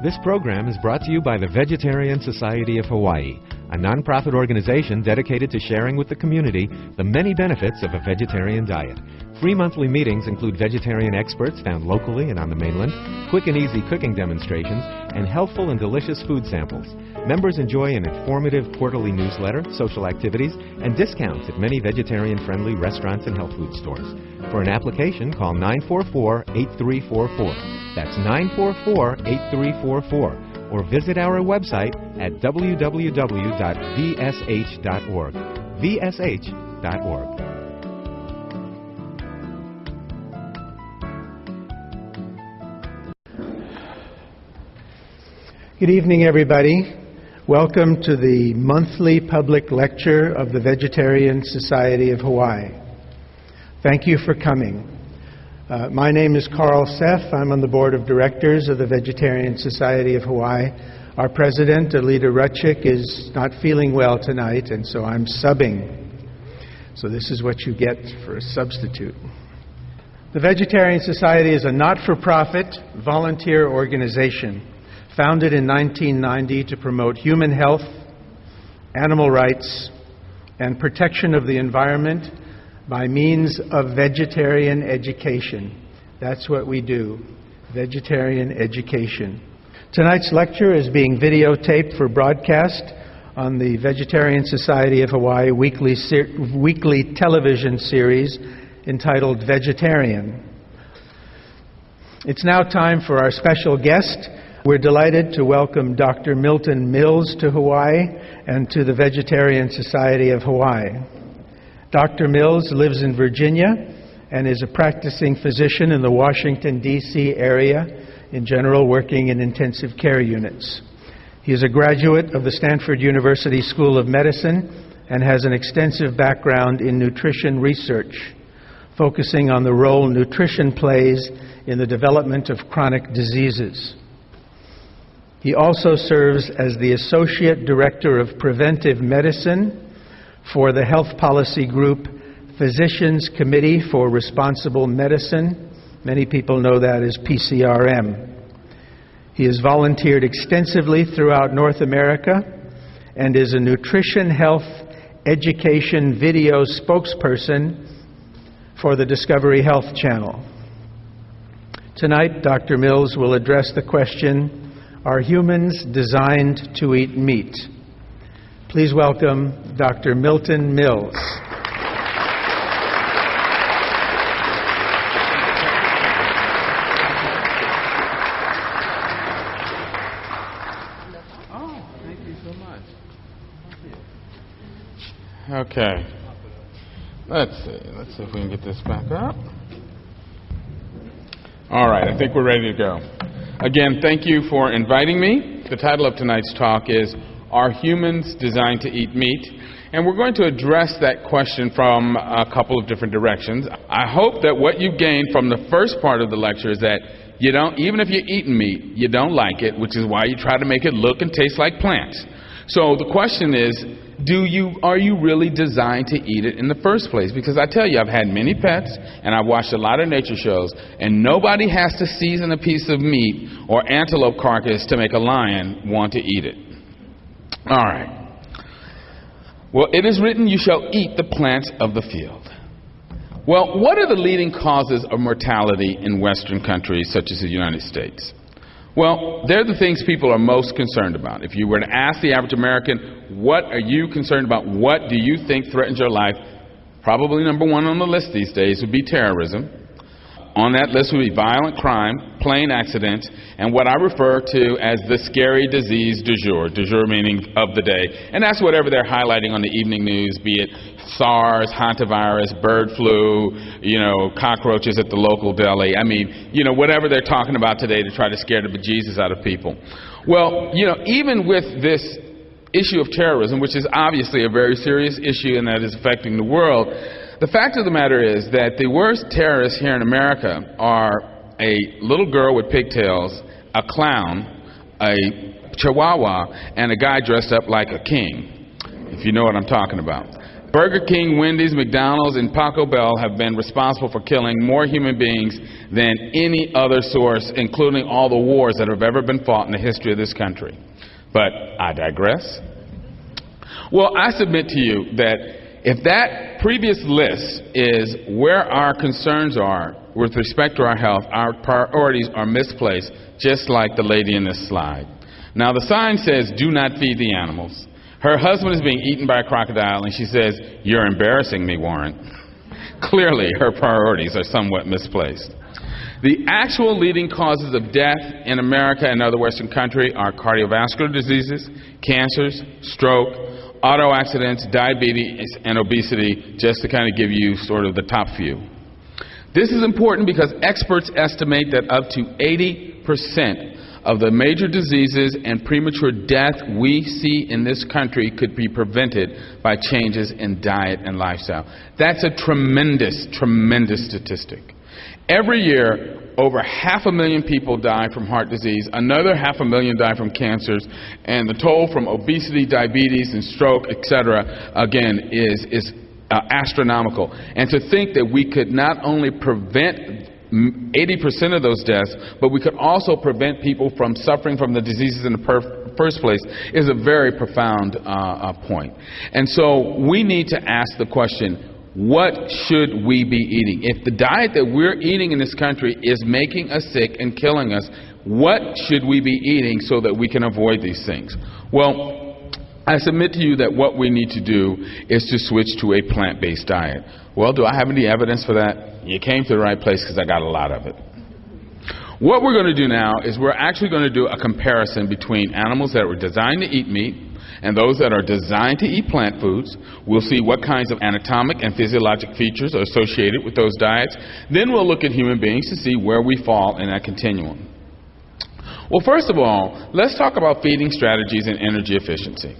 This program is brought to you by the Vegetarian Society of Hawaii, a nonprofit organization dedicated to sharing with the community the many benefits of a vegetarian diet. Free monthly meetings include vegetarian experts found locally and on the mainland, quick and easy cooking demonstrations, and healthful and delicious food samples. Members enjoy an informative quarterly newsletter, social activities, and discounts at many vegetarian-friendly restaurants and health food stores. For an application, call 944-8344. That's 944-8344. Or visit our website at www.vsh.org. vsh.org. Good evening, everybody. Welcome to the monthly public lecture of the Vegetarian Society of Hawaii. Thank you for coming. My name is Carl Seth. I'm on the board of directors of the Vegetarian Society of Hawaii. Our president, Alida Rutchick, is not feeling well tonight, and so I'm subbing. So this is what you get for a substitute. The Vegetarian Society is a not-for-profit volunteer organization founded in 1990 to promote human health, animal rights, and protection of the environment by means of vegetarian education. That's what we do, vegetarian education. Tonight's lecture is being videotaped for broadcast on the Vegetarian Society of Hawaii weekly television series entitled Vegetarian. It's now time for our special guest. We're delighted to welcome Dr. Milton Mills to Hawaii and to the Vegetarian Society of Hawaii. Dr. Mills lives in Virginia and is a practicing physician in the Washington, D.C. area, in general working in intensive care units. He is a graduate of the Stanford University School of Medicine and has an extensive background in nutrition research, focusing on the role nutrition plays in the development of chronic diseases. He also serves as the Associate Director of Preventive Medicine for the health policy group Physicians Committee for Responsible Medicine. Many people know that as PCRM. He has volunteered extensively throughout North America and is a nutrition health education video spokesperson for the Discovery Health Channel. Tonight, Dr. Mills will address the question, are humans designed to eat meat? Please welcome Dr. Milton Mills. Oh, thank you so much. Okay. Let's see if we can get this back up. All right, I think we're ready to go. Again, thank you for inviting me. The title of tonight's talk is, Are Humans Designed to Eat Meat? And we're going to address that question from a couple of different directions. I hope that what you gained from the first part of the lecture is that you don't, even if you're eating meat, you don't like it, which is why you try to make it look and taste like plants. So the question is, are you really designed to eat it in the first place? Because I tell you, I've had many pets, and I've watched a lot of nature shows, and nobody has to season a piece of meat or antelope carcass to make a lion want to eat it. All right. Well, it is written, you shall eat the plants of the field. Well, what are the leading causes of mortality in Western countries such as the United States? Well, they're the things people are most concerned about. If you were to ask the average American, what are you concerned about? What do you think threatens your life? Probably number one on the list these days would be terrorism. On that list would be violent crime, plane accidents, and what I refer to as the scary disease du jour meaning of the day. And that's whatever they're highlighting on the evening news, be it SARS, hantavirus, bird flu, cockroaches at the local deli. I mean, whatever they're talking about today to try to scare the bejesus out of people. Well, even with this issue of terrorism, which is obviously a very serious issue and that is affecting the world, the fact of the matter is that the worst terrorists here in America are a little girl with pigtails, a clown, a chihuahua, and a guy dressed up like a king, if you know what I'm talking about. Burger King, Wendy's, McDonald's, and Taco Bell have been responsible for killing more human beings than any other source, including all the wars that have ever been fought in the history of this country. But I digress. Well, I submit to you that if that previous list is where our concerns are with respect to our health, our priorities are misplaced, just like the lady in this slide. Now, the sign says, "Do not feed the animals." Her husband is being eaten by a crocodile, and she says, "You're embarrassing me, Warren." Clearly, her priorities are somewhat misplaced. The actual leading causes of death in America and other Western countries are cardiovascular diseases, cancers, stroke, auto accidents, diabetes, and obesity, just to kind of give you sort of the top few. This is important because experts estimate that up to 80% of the major diseases and premature death we see in this country could be prevented by changes in diet and lifestyle. That's a tremendous, tremendous statistic. Every year, over 500,000 people die from heart disease, another 500,000 die from cancers, and the toll from obesity, diabetes, and stroke, etc., again, is astronomical. And to think that we could not only prevent 80% of those deaths, but we could also prevent people from suffering from the diseases in the first place is a very profound point. And so we need to ask the question, what should we be eating? If the diet that we're eating in this country is making us sick and killing us, what should we be eating so that we can avoid these things? Well, I submit to you that what we need to do is to switch to a plant-based diet. Well, do I have any evidence for that? You came to the right place because I got a lot of it. What we're going to do now is we're actually going to do a comparison between animals that were designed to eat meat and those that are designed to eat plant foods. We'll see what kinds of anatomic and physiologic features are associated with those diets. Then we'll look at human beings to see where we fall in that continuum. Well, first of all, let's talk about feeding strategies and energy efficiency.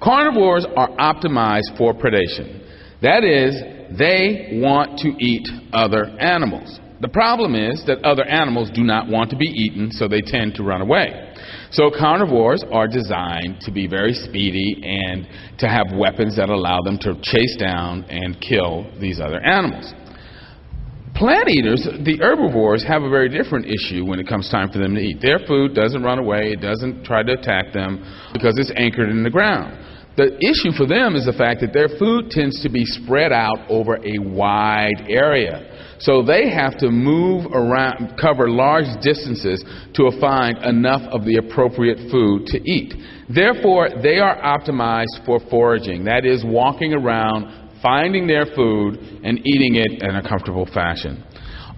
Carnivores are optimized for predation. That is, they want to eat other animals. The problem is that other animals do not want to be eaten, so they tend to run away. So carnivores are designed to be very speedy and to have weapons that allow them to chase down and kill these other animals. Plant eaters, the herbivores, have a very different issue when it comes time for them to eat. Their food doesn't run away, it doesn't try to attack them because it's anchored in the ground. The issue for them is the fact that their food tends to be spread out over a wide area. So they have to move around, cover large distances to find enough of the appropriate food to eat. Therefore, they are optimized for foraging. That is, walking around, finding their food, and eating it in a comfortable fashion.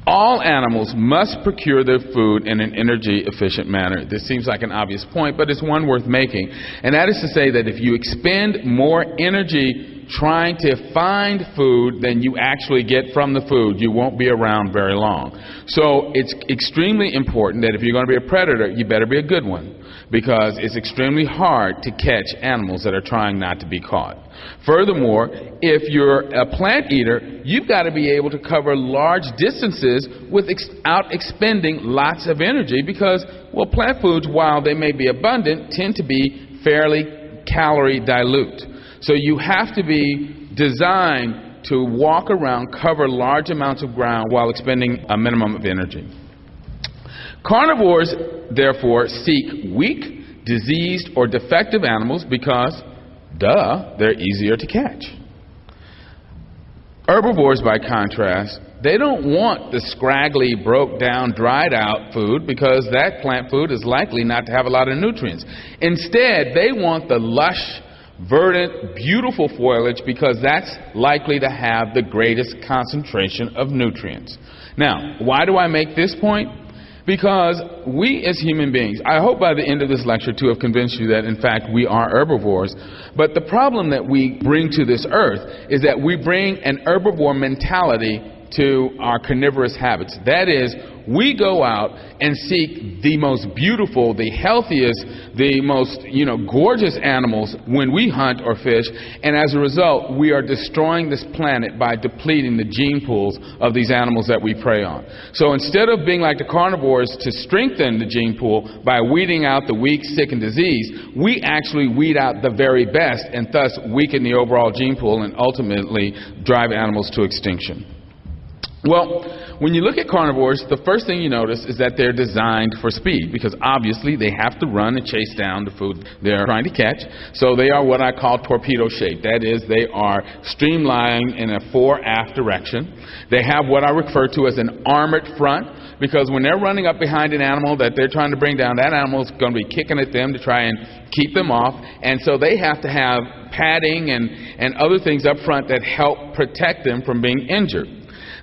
All animals must procure their food in an energy-efficient manner. This seems like an obvious point, but it's one worth making. And that is to say that if you expend more energy trying to find food than you actually get from the food, you won't be around very long. So it's extremely important that if you're going to be a predator, you better be a good one, because it's extremely hard to catch animals that are trying not to be caught. Furthermore, if you're a plant eater, you've got to be able to cover large distances without expending lots of energy because, well, plant foods, while they may be abundant, tend to be fairly calorie dilute. So you have to be designed to walk around, cover large amounts of ground while expending a minimum of energy. Carnivores, therefore, seek weak, diseased, or defective animals because, duh, they're easier to catch. Herbivores, by contrast, they don't want the scraggly, broke down, dried out food because that plant food is likely not to have a lot of nutrients. Instead, they want the lush, verdant, beautiful foliage because that's likely to have the greatest concentration of nutrients. Now, why do I make this point? Because we as human beings, I hope by the end of this lecture to have convinced you that in fact we are herbivores, but the problem that we bring to this earth is that we bring an herbivore mentality to our carnivorous habits. That is, we go out and seek the most beautiful, the healthiest, the most, gorgeous animals when we hunt or fish, and as a result, we are destroying this planet by depleting the gene pools of these animals that we prey on. So instead of being like the carnivores to strengthen the gene pool by weeding out the weak, sick, and diseased, we actually weed out the very best and thus weaken the overall gene pool and ultimately drive animals to extinction. Well, when you look at carnivores, the first thing you notice is that they're designed for speed, because obviously they have to run and chase down the food they're trying to catch. So they are what I call torpedo shaped. That is, they are streamlined in a fore-aft direction. They have what I refer to as an armored front, because when they're running up behind an animal that they're trying to bring down, that animal is going to be kicking at them to try and keep them off. And so they have to have padding and other things up front that help protect them from being injured.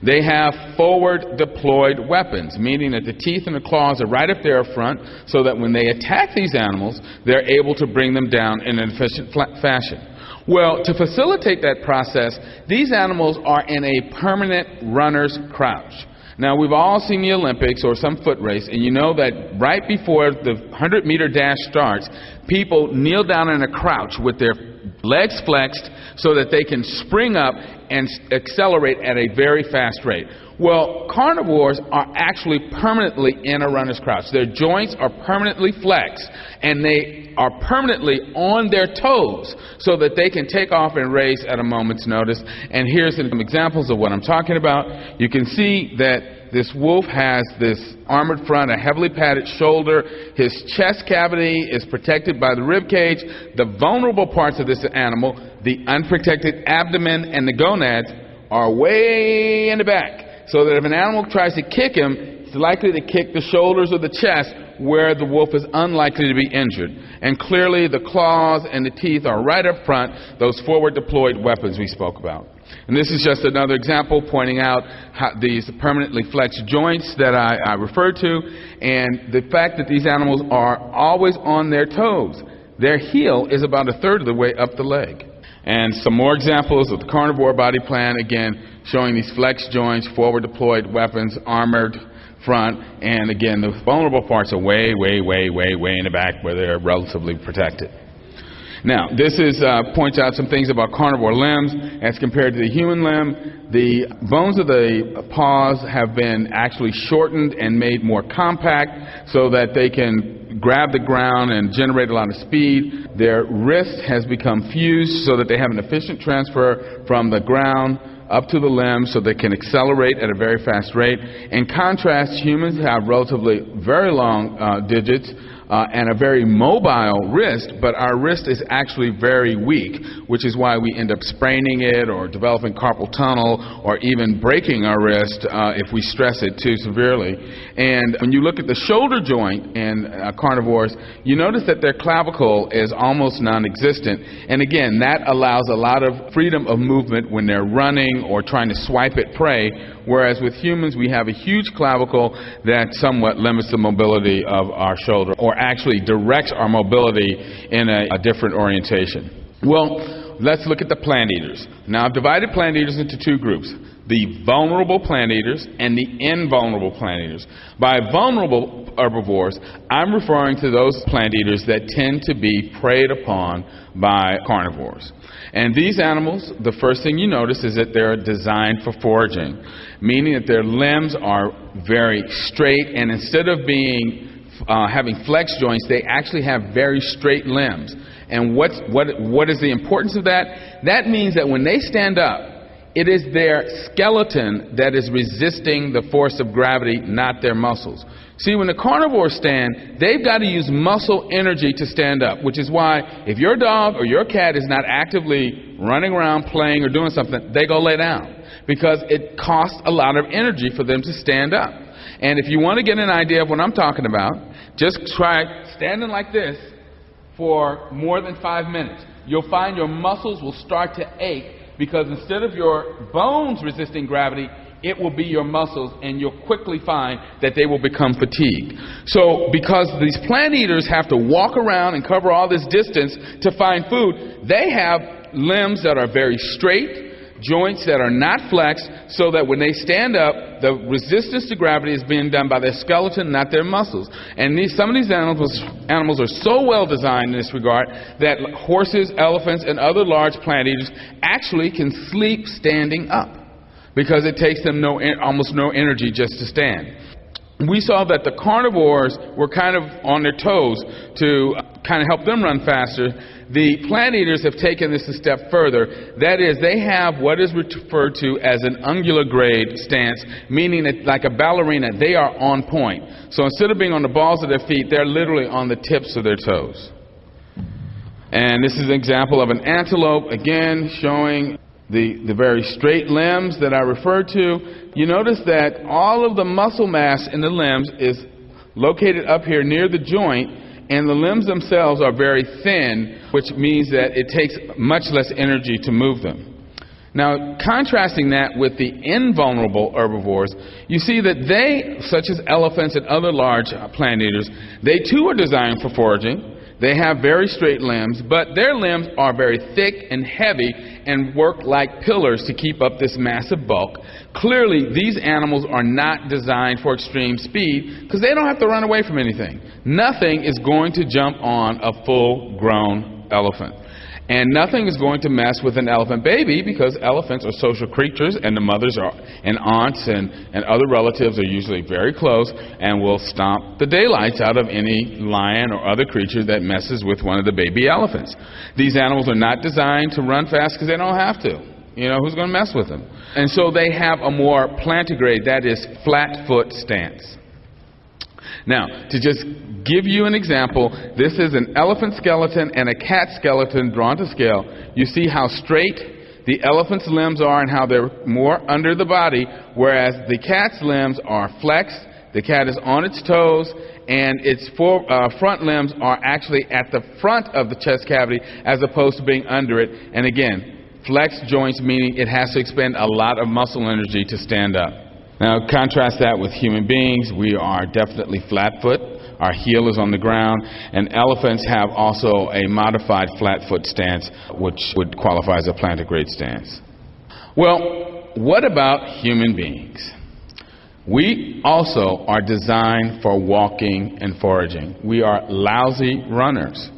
They have forward deployed weapons, meaning that the teeth and the claws are right up there up front, so that when they attack these animals, they're able to bring them down in an efficient fashion. Well, to facilitate that process, these animals are in a permanent runner's crouch. Now, we've all seen the Olympics or some foot race, and you know that right before the 100-meter dash starts, people kneel down in a crouch with their legs flexed so that they can spring up and accelerate at a very fast rate. Well, carnivores are actually permanently in a runner's crouch. Their joints are permanently flexed, and they are permanently on their toes so that they can take off and race at a moment's notice. And here's some examples of what I'm talking about. You can see that this wolf has this armored front, a heavily padded shoulder. His chest cavity is protected by the rib cage. The vulnerable parts of this animal, the unprotected abdomen and the gonads, are way in the back, so that if an animal tries to kick him, it's likely to kick the shoulders or the chest, where the wolf is unlikely to be injured. And clearly the claws and the teeth are right up front, those forward deployed weapons we spoke about. And this is just another example pointing out how these permanently flexed joints that I referred to, and the fact that these animals are always on their toes. Their heel is about a third of the way up the leg. And some more examples of the carnivore body plan, again, showing these flex joints, forward deployed weapons, armored front, and again, the vulnerable parts are way in the back where they're relatively protected. Now, this is points out some things about carnivore limbs as compared to the human limb. The bones of the paws have been actually shortened and made more compact so that they can grab the ground and generate a lot of speed. Their wrist has become fused so that they have an efficient transfer from the ground up to the limb so they can accelerate at a very fast rate. In contrast, humans have relatively very long digits and a very mobile wrist, but our wrist is actually very weak, which is why we end up spraining it or developing carpal tunnel or even breaking our wrist if we stress it too severely. And when you look at the shoulder joint in carnivores, you notice that their clavicle is almost non-existent. And again, that allows a lot of freedom of movement when they're running or trying to swipe at prey, whereas with humans we have a huge clavicle that somewhat limits the mobility of our shoulder, or actually directs our mobility in a different orientation. Well, let's look at the plant eaters. Now, I've divided plant eaters into two groups: the vulnerable plant eaters and the invulnerable plant eaters. By vulnerable herbivores, I'm referring to those plant eaters that tend to be preyed upon by carnivores. And these animals, the first thing you notice is that they're designed for foraging, meaning that their limbs are very straight, and instead of being having flex joints, they actually have very straight limbs. And what is the importance of that? That means that when they stand up, it is their skeleton that is resisting the force of gravity, not their muscles. See, when the carnivores stand, they've got to use muscle energy to stand up, which is why if your dog or your cat is not actively running around, playing, or doing something, they go lay down, because it costs a lot of energy for them to stand up. And if you want to get an idea of what I'm talking about, just try standing like this for more than 5 minutes. You'll find your muscles will start to ache, because instead of your bones resisting gravity, it will be your muscles, and you'll quickly find that they will become fatigued. So because these plant eaters have to walk around and cover all this distance to find food, they have limbs that are very straight. joints that are not flexed so that when they stand up, the resistance to gravity is being done by their skeleton, not their muscles. And some of these animals are so well designed in this regard that horses, elephants, and other large plant eaters actually can sleep standing up because it takes them almost no energy just to stand. We saw that the carnivores were kind of on their toes to kind of help them run faster. The plant eaters have taken this a step further. That is, they have what is referred to as an ungular stance, meaning that like a ballerina, they are on point. So instead of being on the balls of their feet, they're literally on the tips of their toes. And this is an example of an antelope, again, showing the very straight limbs that I referred to. You notice that all of the muscle mass in the limbs is located up here near the joint, and the limbs themselves are very thin, which means that it takes much less energy to move them. Now, contrasting that with the invulnerable herbivores, you see that they, such as elephants and other large plant eaters, they too are designed for foraging. They have very straight limbs, but their limbs are very thick and heavy and work like pillars to keep up this massive bulk. Clearly, these animals are not designed for extreme speed because they don't have to run away from anything. Nothing is going to jump on a full-grown elephant. And nothing is going to mess with an elephant baby because elephants are social creatures, and the mothers and aunts and other relatives are usually very close and will stomp the daylights out of any lion or other creature that messes with one of the baby elephants. These animals are not designed to run fast because they don't have to. You know, who's going to mess with them? And so they have a more plantigrade, that is, flat foot stance. Now, to just give you an example, this is an elephant skeleton and a cat skeleton drawn to scale. You see how straight the elephant's limbs are and how they're more under the body, whereas the cat's limbs are flexed. The cat is on its toes, and its front limbs are actually at the front of the chest cavity as opposed to being under it. And again, flexed joints, meaning it has to expend a lot of muscle energy to stand up. Now, contrast that with human beings. We are definitely flat-foot. Our heel is on the ground. And elephants have also a modified flat-foot stance, which would qualify as a plantigrade stance. Well, what about human beings? We also are designed for walking and foraging. We are lousy runners.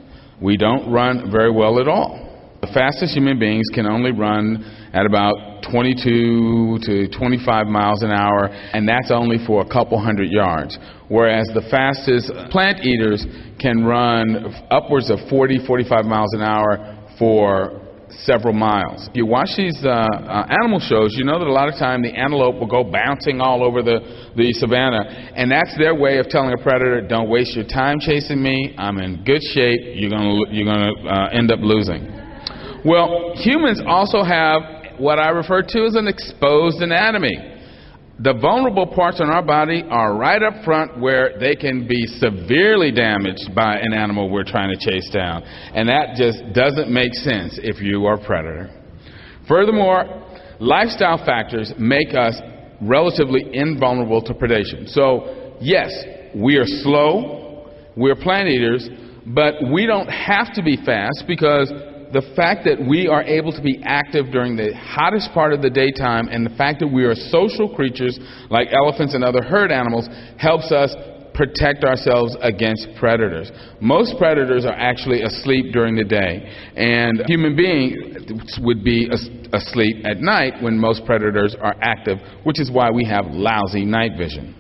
We don't run very well at all. The fastest human beings can only run at about 22 to 25 miles an hour, and that's only for a couple hundred yards. Whereas the fastest plant eaters can run upwards of 40, 45 miles an hour for several miles. If you watch these animal shows, you know that a lot of time the antelope will go bouncing all over the savannah, and that's their way of telling a predator, don't waste your time chasing me, I'm in good shape, you're gonna end up losing. Well, humans also have what I refer to as an exposed anatomy. The vulnerable parts on our body are right up front where they can be severely damaged by an animal we're trying to chase down. And that just doesn't make sense if you are a predator. Furthermore, lifestyle factors make us relatively invulnerable to predation. So, yes, we are slow, we're plant eaters, but we don't have to be fast because the fact that we are able to be active during the hottest part of the daytime and the fact that we are social creatures like elephants and other herd animals helps us protect ourselves against predators. Most predators are actually asleep during the day, and human beings would be asleep at night when most predators are active, which is why we have lousy night vision.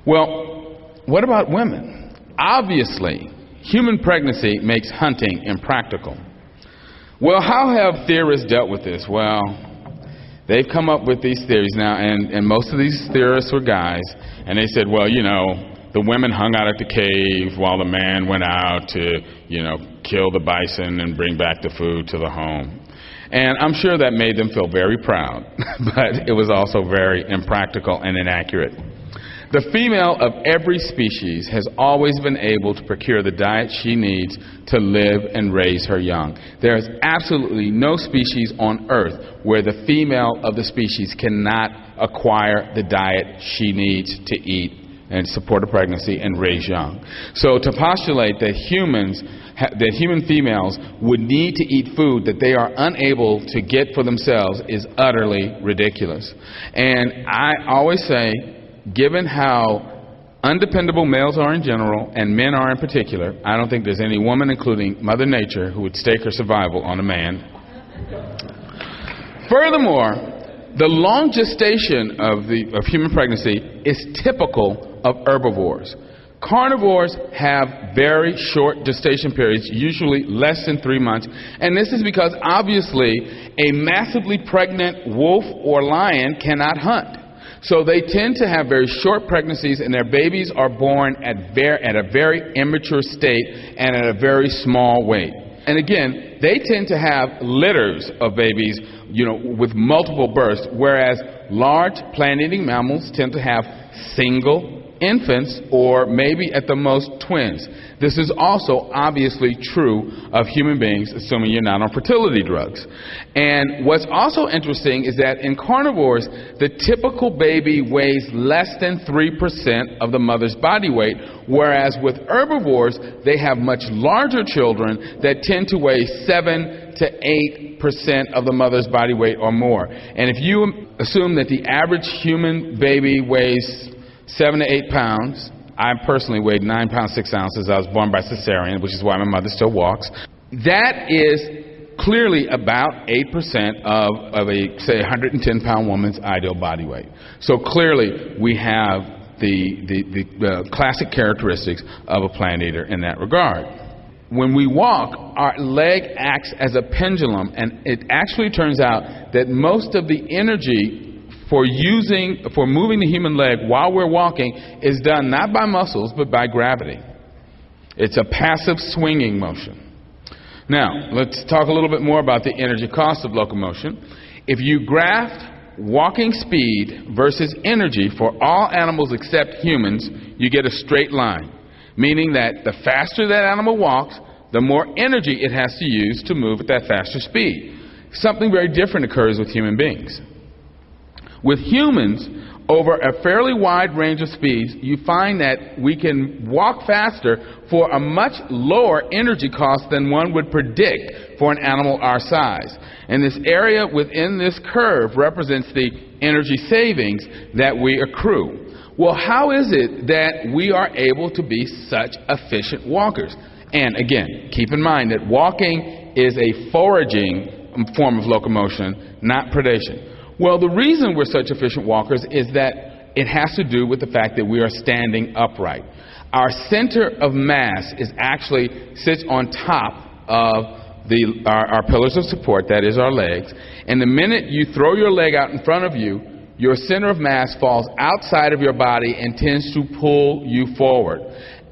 Well, what about women? Obviously, human pregnancy makes hunting impractical. Well, how have theorists dealt with this? Well, they've come up with these theories now, and most of these theorists were guys, and they said, well, you know, the women hung out at the cave while the man went out to, you know, kill the bison and bring back the food to the home. And I'm sure that made them feel very proud, but it was also very impractical and inaccurate. The female of every species has always been able to procure the diet she needs to live and raise her young. There is absolutely no species on Earth where the female of the species cannot acquire the diet she needs to eat and support a pregnancy and raise young. So to postulate that human females would need to eat food that they are unable to get for themselves is utterly ridiculous. And I always say, given how undependable males are in general and men are in particular, I don't think there's any woman, including Mother Nature, who would stake her survival on a man. Furthermore, the long gestation of human pregnancy is typical of herbivores. Carnivores have very short gestation periods, usually less than 3 months, and this is because obviously a massively pregnant wolf or lion cannot hunt. So they tend to have very short pregnancies, and their babies are born at a very immature state and at a very small weight. And again, they tend to have litters of babies, with multiple births, whereas large plant-eating mammals tend to have single infants or maybe at the most twins. This is also obviously true of human beings, assuming you're not on fertility drugs. And what's also interesting is that in carnivores, the typical baby weighs less than 3% of the mother's body weight, whereas with herbivores, they have much larger children that tend to weigh 7 to 8% of the mother's body weight or more. And if you assume that the average human baby weighs 7 to 8 pounds. I personally weighed 9 pounds 6 ounces. I was born by cesarean, which is why my mother still walks. That is clearly about 8% of a, say, 110-pound woman's ideal body weight. So clearly we have the classic characteristics of a plant eater in that regard. When we walk, our leg acts as a pendulum, and it actually turns out that most of the energy for moving the human leg while we're walking is done not by muscles but by gravity. It's a passive swinging motion. Now, let's talk a little bit more about the energy cost of locomotion. If you graph walking speed versus energy for all animals except humans, you get a straight line, meaning that the faster that animal walks, the more energy it has to use to move at that faster speed. Something very different occurs with human beings. With humans, over a fairly wide range of speeds, you find that we can walk faster for a much lower energy cost than one would predict for an animal our size. And this area within this curve represents the energy savings that we accrue. Well, how is it that we are able to be such efficient walkers? And again, keep in mind that walking is a foraging form of locomotion, not predation. Well, the reason we're such efficient walkers is that it has to do with the fact that we are standing upright. Our center of mass sits on top of our pillars of support, that is our legs. And the minute you throw your leg out in front of you, your center of mass falls outside of your body and tends to pull you forward.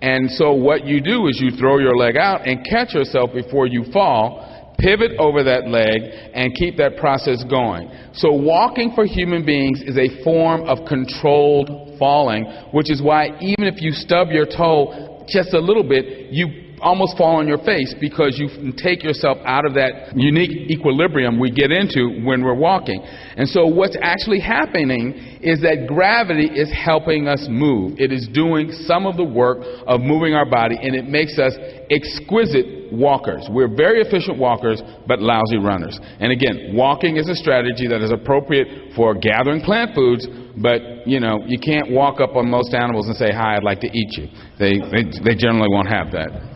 And so what you do is you throw your leg out and catch yourself before you fall, pivot over that leg, and keep that process going. So walking for human beings is a form of controlled falling, which is why even if you stub your toe just a little bit, you almost fall on your face because you take yourself out of that unique equilibrium we get into when we're walking. And so what's actually happening is that gravity is helping us move. It is doing some of the work of moving our body, and it makes us exquisite walkers. We're very efficient walkers, but lousy runners. And again, walking is a strategy that is appropriate for gathering plant foods, but you can't walk up on most animals and say, "Hi, I'd like to eat you." They generally won't have that.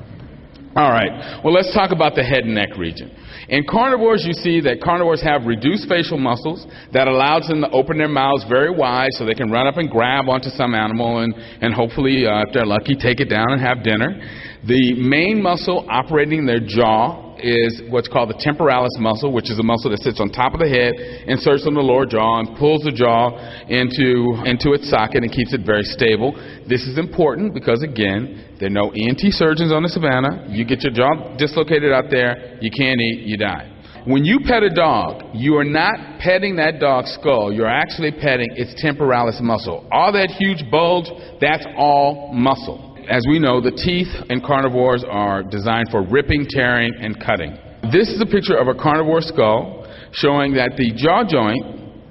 All right, well, let's talk about the head and neck region. In carnivores, you see that carnivores have reduced facial muscles that allows them to open their mouths very wide so they can run up and grab onto some animal and hopefully, if they're lucky, take it down and have dinner. The main muscle operating their jaw is what's called the temporalis muscle, which is a muscle that sits on top of the head, inserts on the lower jaw, and pulls the jaw into its socket and keeps it very stable. This is important because, again, there are no ENT surgeons on the savannah. You get your jaw dislocated out there, you can't eat, you die. When you pet a dog, you are not petting that dog's skull. You're actually petting its temporalis muscle. All that huge bulge, that's all muscle. As we know, the teeth in carnivores are designed for ripping, tearing, and cutting. This is a picture of a carnivore skull showing that the jaw joint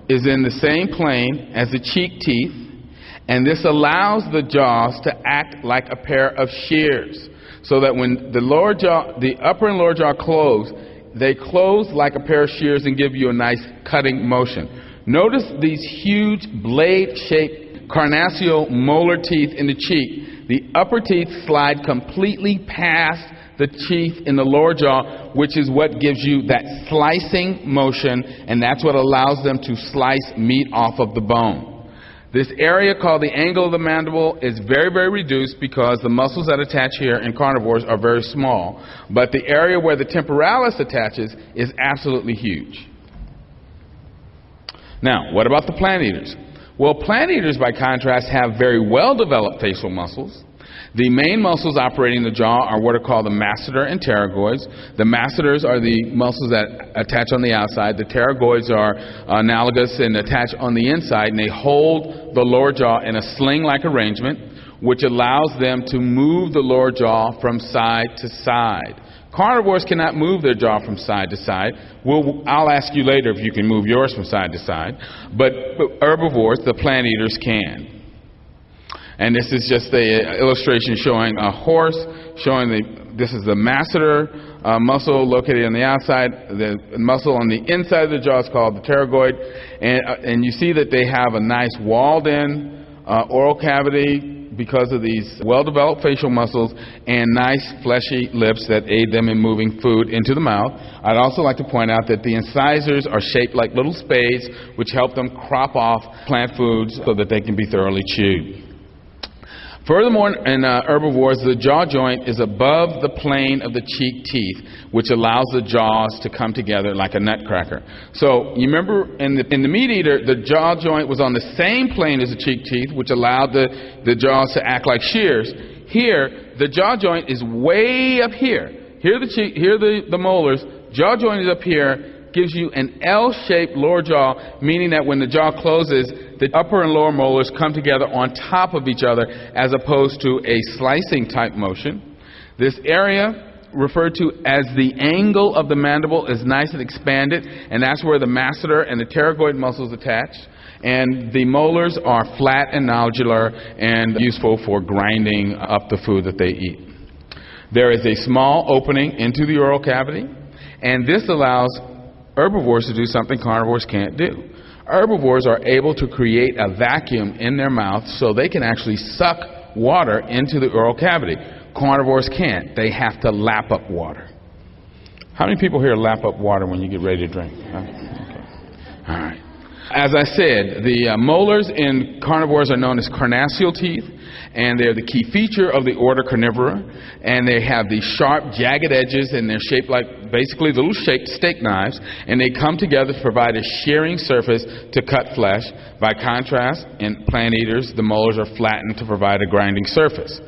is in the same plane as the cheek teeth, And this allows the jaws to act like a pair of shears, so that when the upper and lower jaw close, they close like a pair of shears and give you a nice cutting motion. Notice these huge blade-shaped carnassial molar teeth in the cheek. The upper teeth slide completely past the teeth in the lower jaw, which is what gives you that slicing motion, and that's what allows them to slice meat off of the bone. This area called the angle of the mandible is very, very reduced because the muscles that attach here in carnivores are very small, but the area where the temporalis attaches is absolutely huge. Now, what about the plant eaters? Well, plant eaters, by contrast, have very well-developed facial muscles. The main muscles operating the jaw are what are called the masseter and pterygoids. The masseters are the muscles that attach on the outside. The pterygoids are analogous and attach on the inside, and they hold the lower jaw in a sling-like arrangement, which allows them to move the lower jaw from side to side. Carnivores cannot move their jaw from side to side. I'll ask you later if you can move yours from side to side. But herbivores, the plant eaters, can. And this is just an illustration showing a horse, this is the masseter muscle located on the outside. The muscle on the inside of the jaw is called the pterygoid. And you see that they have a nice walled-in oral cavity because of these well-developed facial muscles and nice fleshy lips that aid them in moving food into the mouth. I'd also like to point out that the incisors are shaped like little spades, which help them crop off plant foods so that they can be thoroughly chewed. Furthermore, in herbivores, the jaw joint is above the plane of the cheek teeth, which allows the jaws to come together like a nutcracker. So you remember in the meat eater, the jaw joint was on the same plane as the cheek teeth, which allowed the jaws to act like shears. Here, the jaw joint is way up here. Here the molars. Jaw joint is up here. Gives you an L-shaped lower jaw, meaning that when the jaw closes, the upper and lower molars come together on top of each other as opposed to a slicing type motion. This area, referred to as the angle of the mandible, is nice and expanded, and that's where the masseter and the pterygoid muscles attach. And the molars are flat and nodular and useful for grinding up the food that they eat. There is a small opening into the oral cavity, and this allows herbivores to do something carnivores can't do. Herbivores are able to create a vacuum in their mouth so they can actually suck water into the oral cavity. Carnivores can't. They have to lap up water. How many people here lap up water when you get ready to drink? Okay. All right. As I said, the molars in carnivores are known as carnassial teeth, and they're the key feature of the order Carnivora, and they have these sharp, jagged edges, and they're shaped like basically little shaped steak knives, and they come together to provide a shearing surface to cut flesh. By contrast, in plant eaters, the molars are flattened to provide a grinding surface.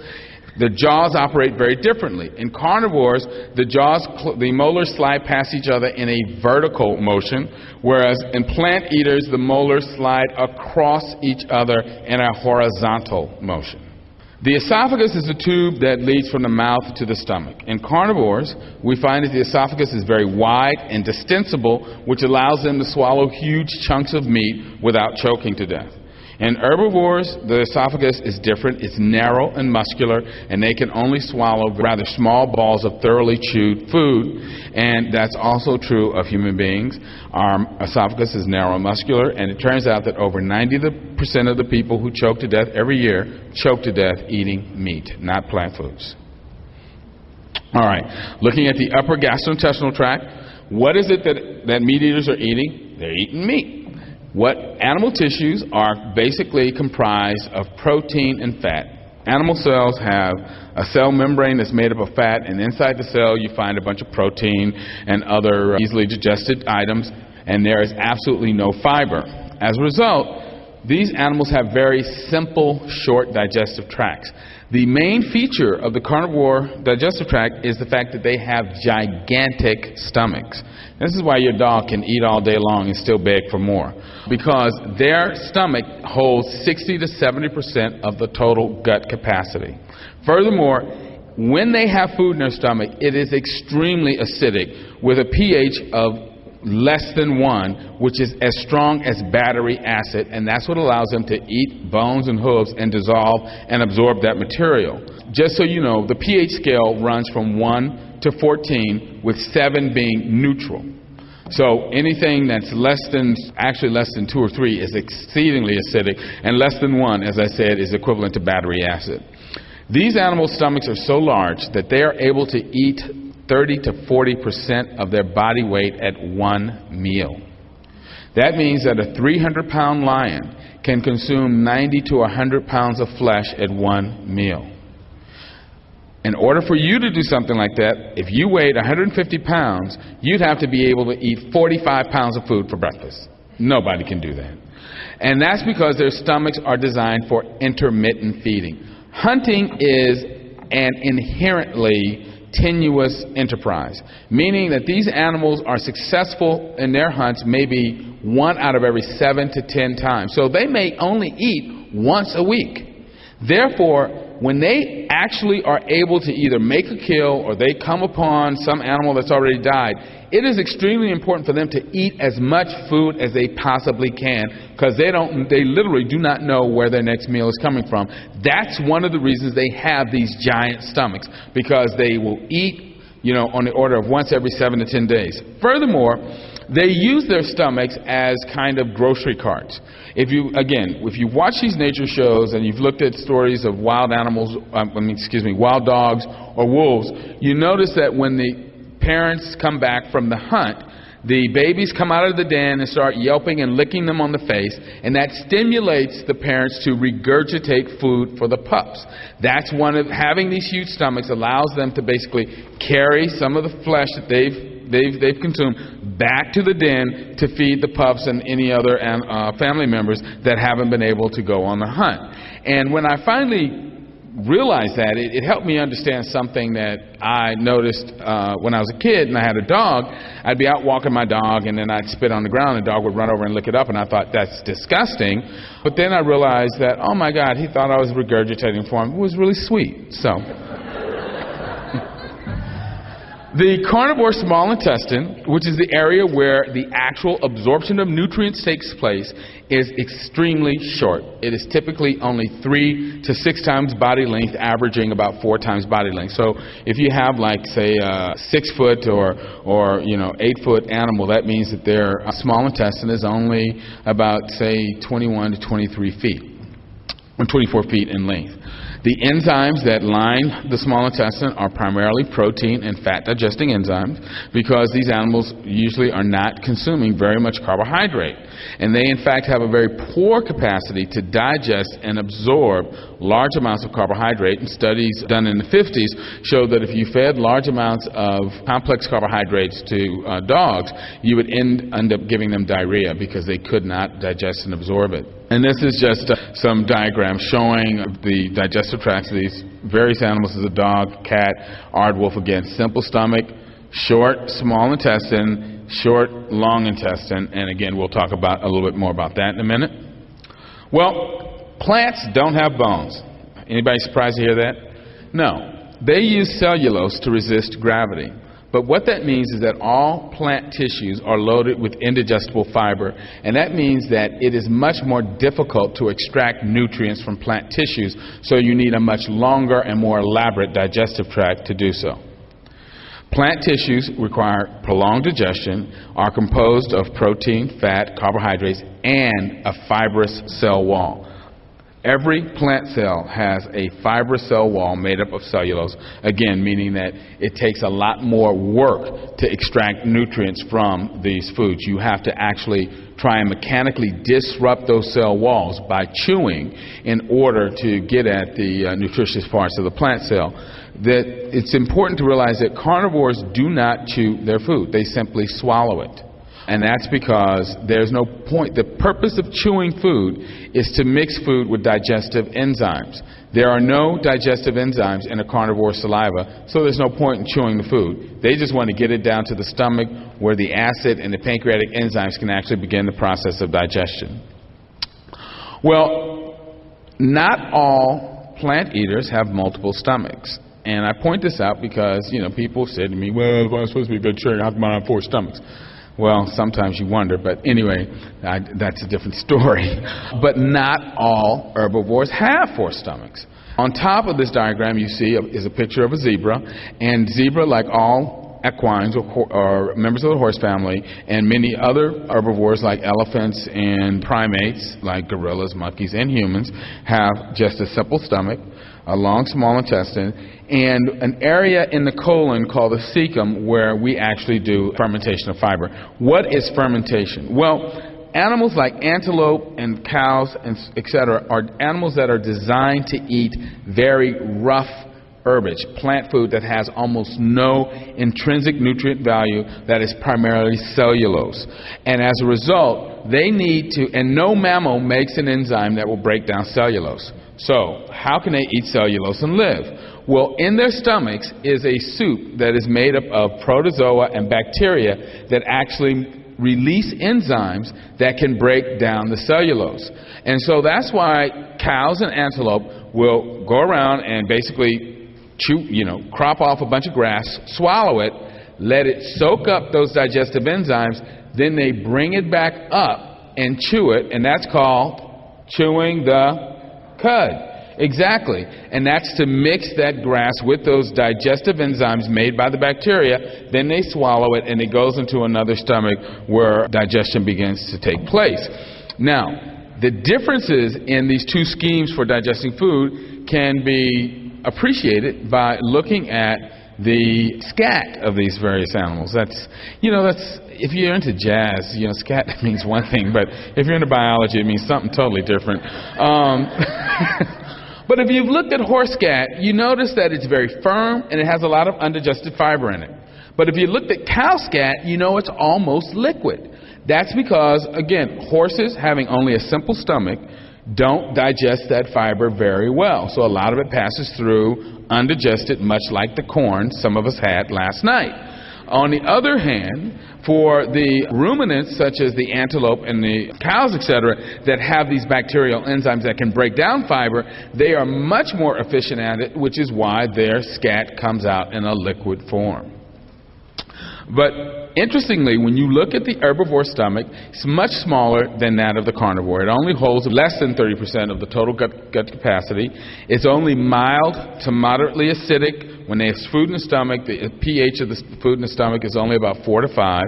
The jaws operate very differently. In carnivores, the molars slide past each other in a vertical motion, whereas in plant eaters, the molars slide across each other in a horizontal motion. The esophagus is the tube that leads from the mouth to the stomach. In carnivores, we find that the esophagus is very wide and distensible, which allows them to swallow huge chunks of meat without choking to death. In herbivores, the esophagus is different. It's narrow and muscular, and they can only swallow rather small balls of thoroughly chewed food, and that's also true of human beings. Our esophagus is narrow and muscular, and it turns out that over 90% of the people who choke to death every year choke to death eating meat, not plant foods. All right, looking at the upper gastrointestinal tract, what is it that meat eaters are eating? They're eating meat. What animal tissues are basically comprised of protein and fat. Animal cells have a cell membrane that's made up of fat, and inside the cell you find a bunch of protein and other easily digested items, and there is absolutely no fiber. As a result, these animals have very simple, short digestive tracts. The main feature of the carnivore digestive tract is the fact that they have gigantic stomachs. This is why your dog can eat all day long and still beg for more, because their stomach holds 60 to 70% of the total gut capacity. Furthermore, when they have food in their stomach, it is extremely acidic with a pH of less than 1, which is as strong as battery acid, and that's what allows them to eat bones and hooves and dissolve and absorb that material. Just so you know, the pH scale runs from 1 to 14, with 7 being neutral. So anything that's less than 2 or 3 is exceedingly acidic, and less than 1, as I said, is equivalent to battery acid. These animals' stomachs are so large that they are able to eat 30 to 40% of their body weight at one meal. That means that a 300-pound lion can consume 90 to 100 pounds of flesh at one meal. In order for you to do something like that, if you weighed 150 pounds, you'd have to be able to eat 45 pounds of food for breakfast. Nobody can do that. And that's because their stomachs are designed for intermittent feeding. Hunting is an inherently tenuous enterprise, meaning that these animals are successful in their hunts maybe 1 out of every 7 to 10 times. So they may only eat once a week. Therefore, when they actually are able to either make a kill or they come upon some animal that's already died, it is extremely important for them to eat as much food as they possibly can, because they literally do not know where their next meal is coming from. That's one of the reasons they have these giant stomachs, because they will eat, on the order of once every 7 to 10 days. Furthermore, they use their stomachs as kind of grocery carts. If you watch these nature shows and you've looked at stories of wild dogs or wolves, you notice that when the parents come back from the hunt, the babies come out of the den and start yelping and licking them on the face, and that stimulates the parents to regurgitate food for the pups. That's having these huge stomachs allows them to basically carry some of the flesh that they've consumed back to the den to feed the pups and any other family members that haven't been able to go on the hunt. And when I finally realized that, it helped me understand something that I noticed when I was a kid and I had a dog. I'd be out walking my dog, and then I'd spit on the ground, and the dog would run over and lick it up, and I thought, that's disgusting. But then I realized that, oh my God, he thought I was regurgitating for him. It was really sweet. So the carnivore small intestine, which is the area where the actual absorption of nutrients takes place, is extremely short. It is typically only 3 to 6 times body length, averaging about 4 times body length. So if you have, like, say, a 6-foot or 8-foot animal, that means that their small intestine is only about, say, 21 to 23 feet, or 24 feet in length. The enzymes that line the small intestine are primarily protein and fat-digesting enzymes, because these animals usually are not consuming very much carbohydrate. And they, in fact, have a very poor capacity to digest and absorb large amounts of carbohydrate. And studies done in the 50s show that if you fed large amounts of complex carbohydrates to dogs, you would end up giving them diarrhea, because they could not digest and absorb it. And this is just some diagrams showing the digestive tracts of these various animals. As a dog, cat, aardwolf, again, simple stomach, short small intestine, short long intestine, and again, we'll talk about a little bit more about that in a minute. Well, plants don't have bones. Anybody surprised to hear that? No. They use cellulose to resist gravity. But what that means is that all plant tissues are loaded with indigestible fiber, and that means that it is much more difficult to extract nutrients from plant tissues, so you need a much longer and more elaborate digestive tract to do so. Plant tissues require prolonged digestion, are composed of protein, fat, carbohydrates, and a fibrous cell wall. Every plant cell has a fibrous cell wall made up of cellulose, again, meaning that it takes a lot more work to extract nutrients from these foods. You have to actually try and mechanically disrupt those cell walls by chewing in order to get at the nutritious parts of the plant cell. That it's important to realize that carnivores do not chew their food. They simply swallow it. And that's because there's no point. The purpose of chewing food is to mix food with digestive enzymes. There are no digestive enzymes in a carnivore's saliva, so there's no point in chewing the food. They just want to get it down to the stomach, where the acid and the pancreatic enzymes can actually begin the process of digestion. Well, not all plant eaters have multiple stomachs. And I point this out because, people said to me, well, if I'm supposed to be vegetarian, how come I have 4 stomachs? Well, sometimes you wonder, but anyway, that's a different story. But not all herbivores have 4 stomachs. On top of this diagram you see is a picture of a zebra, and zebra, like all equines or members of the horse family, and many other herbivores like elephants and primates like gorillas, monkeys, and humans, have just a simple stomach, a long small intestine, and an area in the colon called the cecum where we actually do fermentation of fiber. What is fermentation? Well, animals like antelope and cows and etc. are animals that are designed to eat very rough herbage, plant food that has almost no intrinsic nutrient value, that is primarily cellulose. And as a result, they need to, and no mammal makes an enzyme that will break down cellulose. So, how can they eat cellulose and live? Well, in their stomachs is a soup that is made up of protozoa and bacteria that actually release enzymes that can break down the cellulose. And so that's why cows and antelope will go around and basically crop off a bunch of grass, swallow it, let it soak up those digestive enzymes, then they bring it back up and chew it, and that's called chewing the cud. Exactly. And that's to mix that grass with those digestive enzymes made by the bacteria. Then they swallow it, and it goes into another stomach where digestion begins to take place. Now, the differences in these two schemes for digesting food can be appreciated by looking at the scat of these various animals. That's if you're into jazz, scat means one thing, but if you're into biology, it means something totally different. But if you've looked at horse scat, you notice that it's very firm and it has a lot of undigested fiber in it. But if you looked at cow scat, it's almost liquid. That's because, again, horses, having only a simple stomach, don't digest that fiber very well. So a lot of it passes through undigested, much like the corn some of us had last night. On the other hand, for the ruminants, such as the antelope and the cows, etc., that have these bacterial enzymes that can break down fiber, they are much more efficient at it, which is why their scat comes out in a liquid form. But interestingly, when you look at the herbivore stomach, it's much smaller than that of the carnivore. It only holds less than 30% of the total gut capacity. It's only mild to moderately acidic. When there's food in the stomach, the pH of the food in the stomach is only about 4 to 5.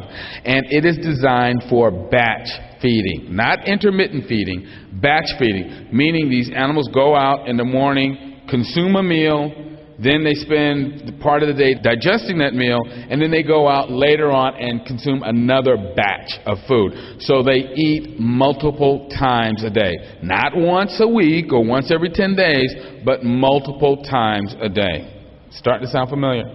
And it is designed for batch feeding, not intermittent feeding, batch feeding, meaning these animals go out in the morning, consume a meal, then they spend part of the day digesting that meal, and then they go out later on and consume another batch of food. So they eat multiple times a day. Not once a week or once every 10 days, but multiple times a day. Starting to sound familiar?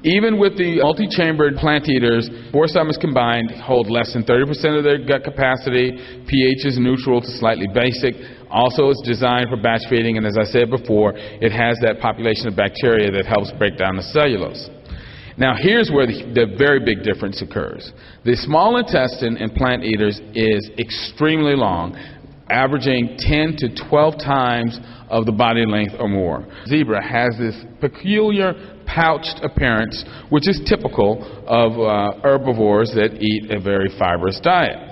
Even with the multi-chambered plant eaters, 4 stomachs combined hold less than 30% of their gut capacity. pH is neutral to slightly basic. Also, it's designed for batch feeding, and as I said before, it has that population of bacteria that helps break down the cellulose. Now, here's where the very big difference occurs. The small intestine in plant eaters is extremely long, averaging 10 to 12 times of the body length or more. Zebra has this peculiar pouched appearance, which is typical of herbivores that eat a very fibrous diet.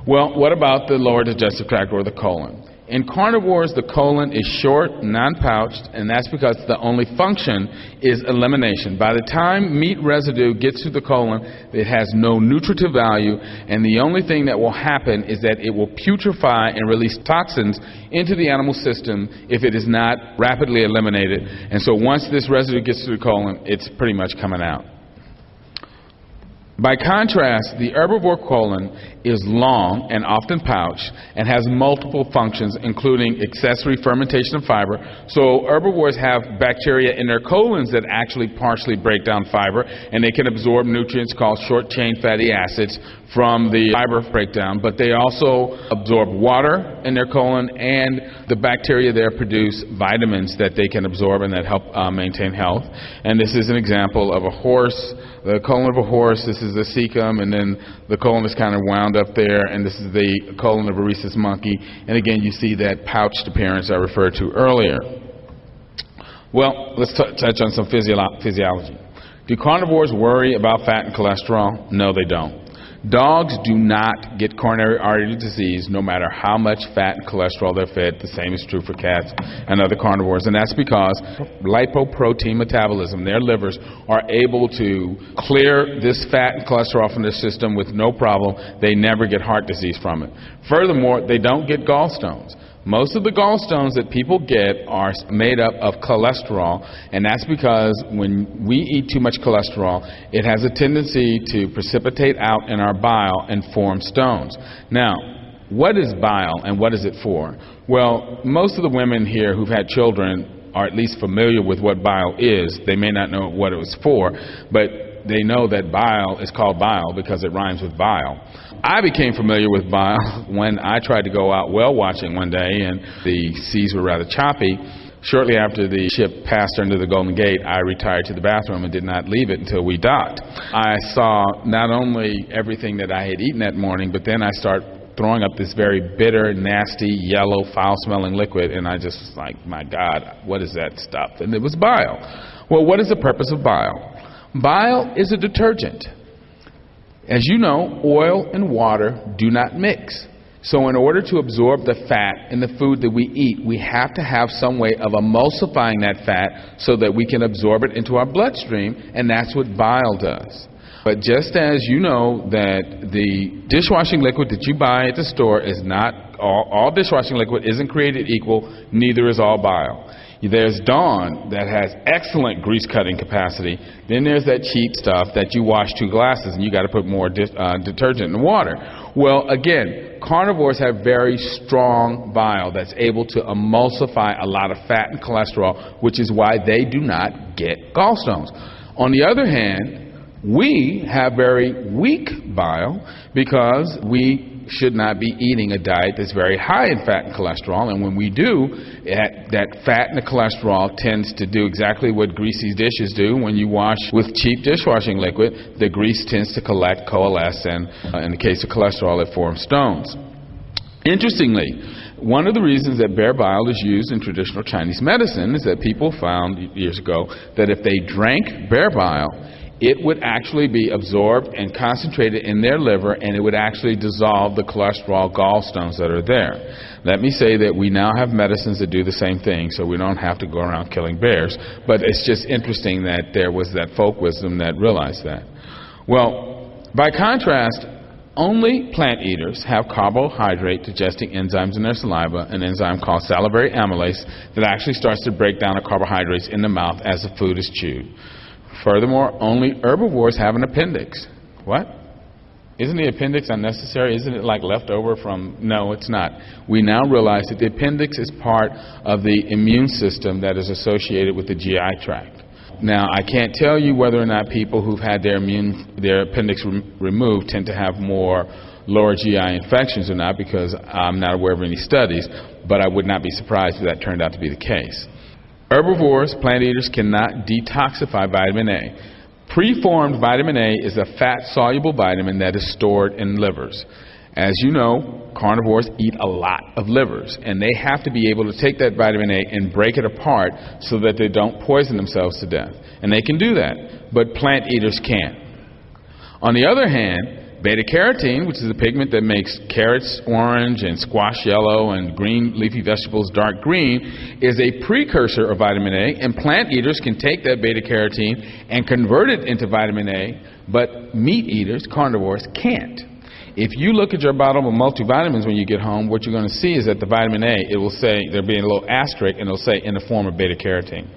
Well, what about the lower digestive tract or the colon? In carnivores, the colon is short, non-pouched, and that's because the only function is elimination. By the time meat residue gets to the colon, it has no nutritive value, and the only thing that will happen is that it will putrefy and release toxins into the animal system if it is not rapidly eliminated. And so once this residue gets to the colon, it's pretty much coming out. By contrast, the herbivore colon is long and often pouched and has multiple functions, including accessory fermentation of fiber. So herbivores have bacteria in their colons that actually partially break down fiber, and they can absorb nutrients called short-chain fatty acids from the fiber breakdown, but they also absorb water in their colon, and the bacteria there produce vitamins that they can absorb and that help maintain health. And this is an example of a horse, the colon of a horse. This is the cecum, and then the colon is kind of wound up there, and this is the colon of a rhesus monkey. And again, you see that pouched appearance I referred to earlier. Well, let's touch on some physiology. Do carnivores worry about fat and cholesterol? No, they don't. Dogs do not get coronary artery disease no matter how much fat and cholesterol they're fed. The same is true for cats and other carnivores, and that's because lipoprotein metabolism, their livers are able to clear this fat and cholesterol from their system with no problem. They never get heart disease from it. Furthermore, they don't get gallstones. Most of the gallstones that people get are made up of cholesterol, and that's because when we eat too much cholesterol, it has a tendency to precipitate out in our bile and form stones. Now, what is bile and what is it for? Well, most of the women here who've had children are at least familiar with what bile is. They may not know what it was for, but they know that bile is called bile because it rhymes with bile. I became familiar with bile when I tried to go out whale watching one day and the seas were rather choppy. Shortly after the ship passed under the Golden Gate, I retired to the bathroom and did not leave it until we docked. I saw not only everything that I had eaten that morning, but then I started throwing up this very bitter, nasty, yellow, foul-smelling liquid, and I just was like, my God, what is that stuff? And it was bile. Well, what is the purpose of bile? Bile is a detergent. As you know, oil and water do not mix. So in order to absorb the fat in the food that we eat, we have to have some way of emulsifying that fat so that we can absorb it into our bloodstream, and that's what bile does. But just as you know that the dishwashing liquid that you buy at the store is not, all dishwashing liquid isn't created equal, neither is all bile. There's Dawn that has excellent grease cutting capacity. Then there's that cheap stuff that you wash 2 glasses and you got to put more detergent in the water. Well, again, carnivores have very strong bile that's able to emulsify a lot of fat and cholesterol, which is why they do not get gallstones. On the other hand, we have very weak bile because we should not be eating a diet that's very high in fat and cholesterol, and when we do, that fat and the cholesterol tends to do exactly what greasy dishes do. When you wash with cheap dishwashing liquid, the grease tends to coalesce, and in the case of cholesterol, it forms stones. Interestingly, one of the reasons that bear bile is used in traditional Chinese medicine is that people found years ago that if they drank bear bile, it would actually be absorbed and concentrated in their liver, and it would actually dissolve the cholesterol gallstones that are there. Let me say that we now have medicines that do the same thing, so we don't have to go around killing bears, but it's just interesting that there was that folk wisdom that realized that. Well, by contrast, only plant eaters have carbohydrate digesting enzymes in their saliva, an enzyme called salivary amylase that actually starts to break down the carbohydrates in the mouth as the food is chewed. Furthermore, only herbivores have an appendix. What? Isn't the appendix unnecessary? Isn't it like leftover from? No, it's not. We now realize that the appendix is part of the immune system that is associated with the GI tract. Now, I can't tell you whether or not people who've had their appendix removed tend to have more lower GI infections or not, because I'm not aware of any studies, but I would not be surprised if that turned out to be the case. Herbivores, plant eaters, cannot detoxify vitamin A. Preformed vitamin A is a fat-soluble vitamin that is stored in livers. As you know, carnivores eat a lot of livers, and they have to be able to take that vitamin A and break it apart so that they don't poison themselves to death. And they can do that, but plant eaters can't. On the other hand, beta-carotene, which is a pigment that makes carrots orange and squash yellow and green leafy vegetables dark green, is a precursor of vitamin A, and plant eaters can take that beta-carotene and convert it into vitamin A, but meat eaters, carnivores, can't. If you look at your bottle of multivitamins when you get home, what you're going to see is that the vitamin A, it will say, there'll be a little asterisk, and it'll say in the form of beta-carotene.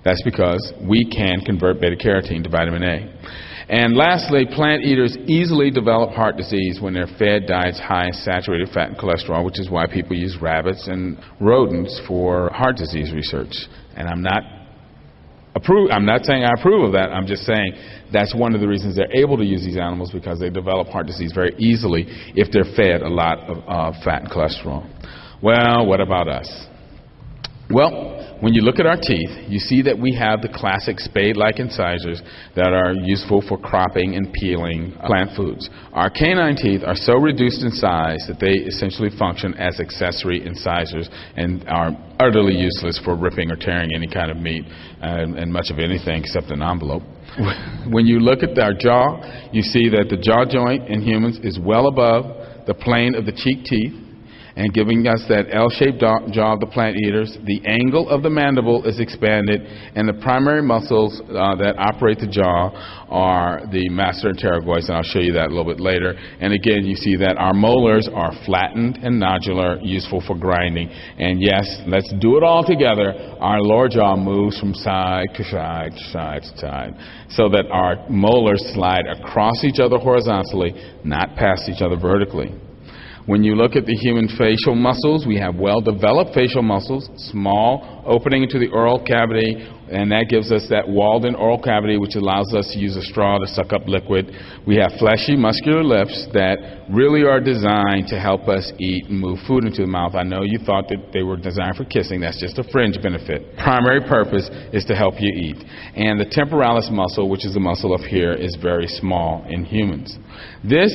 That's because we can convert beta-carotene to vitamin A. And lastly, plant eaters easily develop heart disease when they're fed diets high in saturated fat and cholesterol, which is why people use rabbits and rodents for heart disease research. And I'm not saying I approve of that. I'm just saying that's one of the reasons they're able to use these animals, because they develop heart disease very easily if they're fed a lot of fat and cholesterol. Well, what about us? Well, when you look at our teeth, you see that we have the classic spade-like incisors that are useful for cropping and peeling plant foods. Our canine teeth are so reduced in size that they essentially function as accessory incisors and are utterly useless for ripping or tearing any kind of meat and much of anything except an envelope. When you look at our jaw, you see that the jaw joint in humans is well above the plane of the cheek teeth, and giving us that L-shaped jaw of the plant eaters. The angle of the mandible is expanded, and the primary muscles that operate the jaw are the masseter and pterygoids, and I'll show you that a little bit later. And again, you see that our molars are flattened and nodular, useful for grinding. And yes, let's do it all together. Our lower jaw moves from side to side to side to side, so that our molars slide across each other horizontally, not past each other vertically. When you look at the human facial muscles, we have well-developed facial muscles, small opening into the oral cavity, and that gives us that walled-in oral cavity, which allows us to use a straw to suck up liquid. We have fleshy, muscular lips that really are designed to help us eat and move food into the mouth. I know you thought that they were designed for kissing. That's just a fringe benefit. Primary purpose is to help you eat. And the temporalis muscle, which is the muscle up here, is very small in humans. This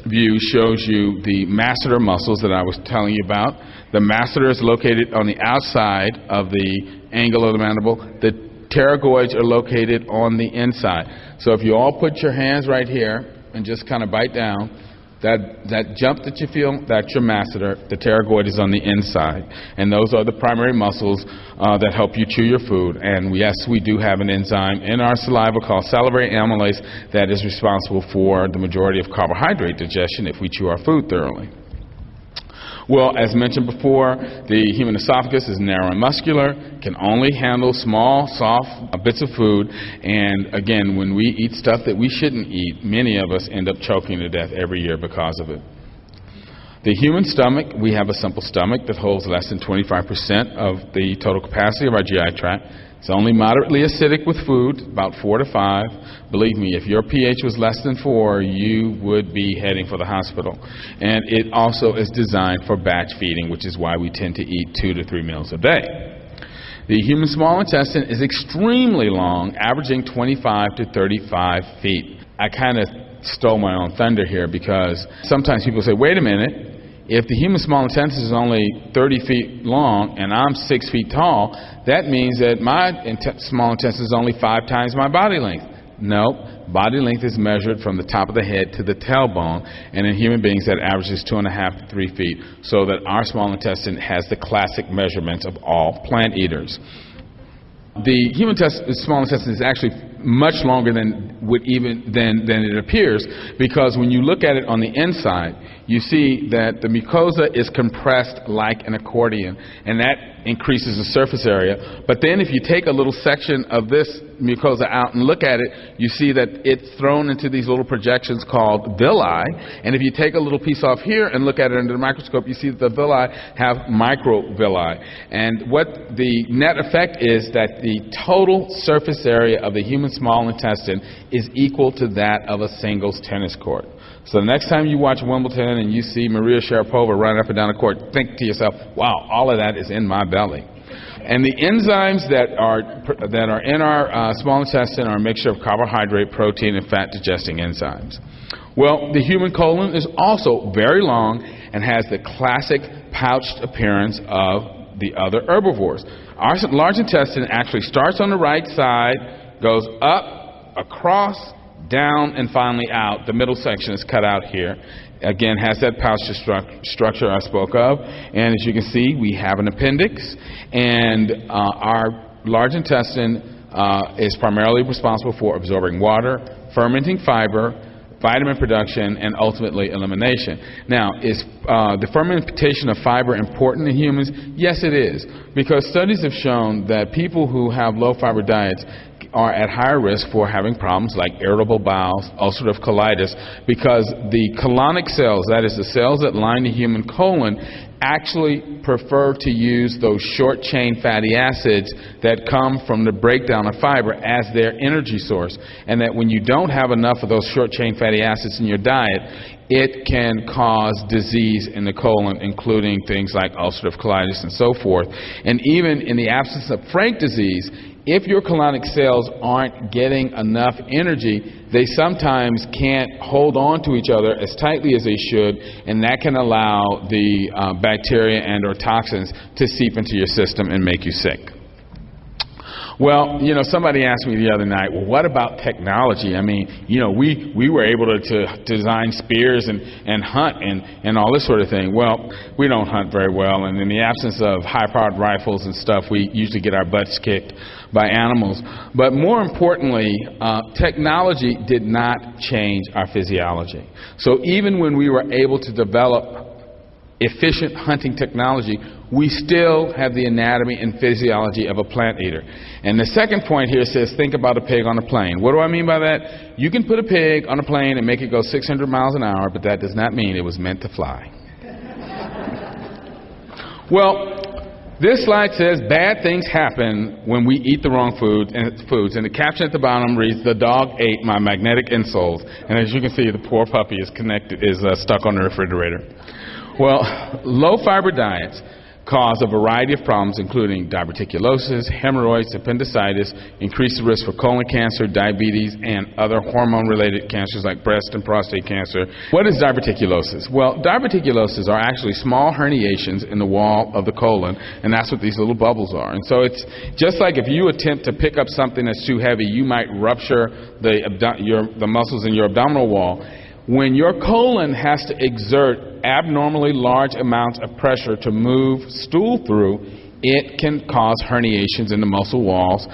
view shows you the masseter muscles that I was telling you about. The masseter is located on the outside of the angle of the mandible. The pterygoids are located on the inside. So if you all put your hands right here and just kind of bite down, that jump that you feel, that's your masseter. The pterygoid is on the inside. And those are the primary muscles that help you chew your food. And yes, we do have an enzyme in our saliva called salivary amylase that is responsible for the majority of carbohydrate digestion if we chew our food thoroughly. Well, as mentioned before, the human esophagus is narrow and muscular, can only handle small, soft bits of food, and again, when we eat stuff that we shouldn't eat, many of us end up choking to death every year because of it. The human stomach, we have a simple stomach that holds less than 25% of the total capacity of our GI tract. It's only moderately acidic with food, about 4 to 5. Believe me, if your pH was less than 4, you would be heading for the hospital. And it also is designed for batch feeding, which is why we tend to eat 2 to 3 meals a day. The human small intestine is extremely long, averaging 25 to 35 feet. I kind of stole my own thunder here because sometimes people say, wait a minute, if the human small intestine is only 30 feet long and I'm 6 feet tall, that means that my small intestine is only 5 times my body length. Nope. Body length is measured from the top of the head to the tailbone, and in human beings that averages 2.5 to 3 feet, so that our small intestine has the classic measurements of all plant eaters. The human small intestine is actually much longer than it appears, because when you look at it on the inside, you see that the mucosa is compressed like an accordion, and that increases the surface area. But then if you take a little section of this mucosa out and look at it, you see that it's thrown into these little projections called villi. And if you take a little piece off here and look at it under the microscope, you see that the villi have microvilli. And what the net effect is that the total surface area of the human small intestine is equal to that of a singles tennis court. So the next time you watch Wimbledon and you see Maria Sharapova run up and down the court, think to yourself, wow, all of that is in my belly. And the enzymes that are in our small intestine are a mixture of carbohydrate, protein, and fat digesting enzymes. Well, the human colon is also very long and has the classic pouched appearance of the other herbivores. Our large intestine actually starts on the right side, goes up, across, down, and finally out. The middle section is cut out here. Again, has that pouch structure I spoke of. And as you can see, we have an appendix. And our large intestine is primarily responsible for absorbing water, fermenting fiber, vitamin production, and ultimately elimination. Now, is the fermentation of fiber important in humans? Yes, it is. Because studies have shown that people who have low-fiber diets are at higher risk for having problems like irritable bowels, ulcerative colitis, because the colonic cells, that is the cells that line the human colon, actually prefer to use those short-chain fatty acids that come from the breakdown of fiber as their energy source. And that when you don't have enough of those short-chain fatty acids in your diet, it can cause disease in the colon, including things like ulcerative colitis and so forth. And even in the absence of frank disease, if your colonic cells aren't getting enough energy, they sometimes can't hold on to each other as tightly as they should, and that can allow the bacteria and or toxins to seep into your system and make you sick. Well, somebody asked me the other night, well, what about technology? I mean, we were able to design spears and hunt and all this sort of thing. Well, we don't hunt very well, and in the absence of high-powered rifles and stuff, we usually get our butts kicked by animals. But more importantly, technology did not change our physiology. So even when we were able to develop efficient hunting technology, we still have the anatomy and physiology of a plant eater. And the second point here says, think about a pig on a plane. What do I mean by that? You can put a pig on a plane and make it go 600 miles an hour, but that does not mean it was meant to fly. Well, this slide says bad things happen when we eat the wrong foods, and the caption at the bottom reads, "The dog ate my magnetic insoles." And as you can see, the poor puppy is stuck on the refrigerator. Well, low-fiber diets cause a variety of problems, including diverticulosis, hemorrhoids, appendicitis, increased risk for colon cancer, diabetes, and other hormone-related cancers like breast and prostate cancer. What is diverticulosis? Well, diverticulosis are actually small herniations in the wall of the colon, and that's what these little bubbles are. And so it's just like if you attempt to pick up something that's too heavy, you might rupture the muscles in your abdominal wall. When your colon has to exert abnormally large amounts of pressure to move stool through, it can cause herniations in the muscle walls,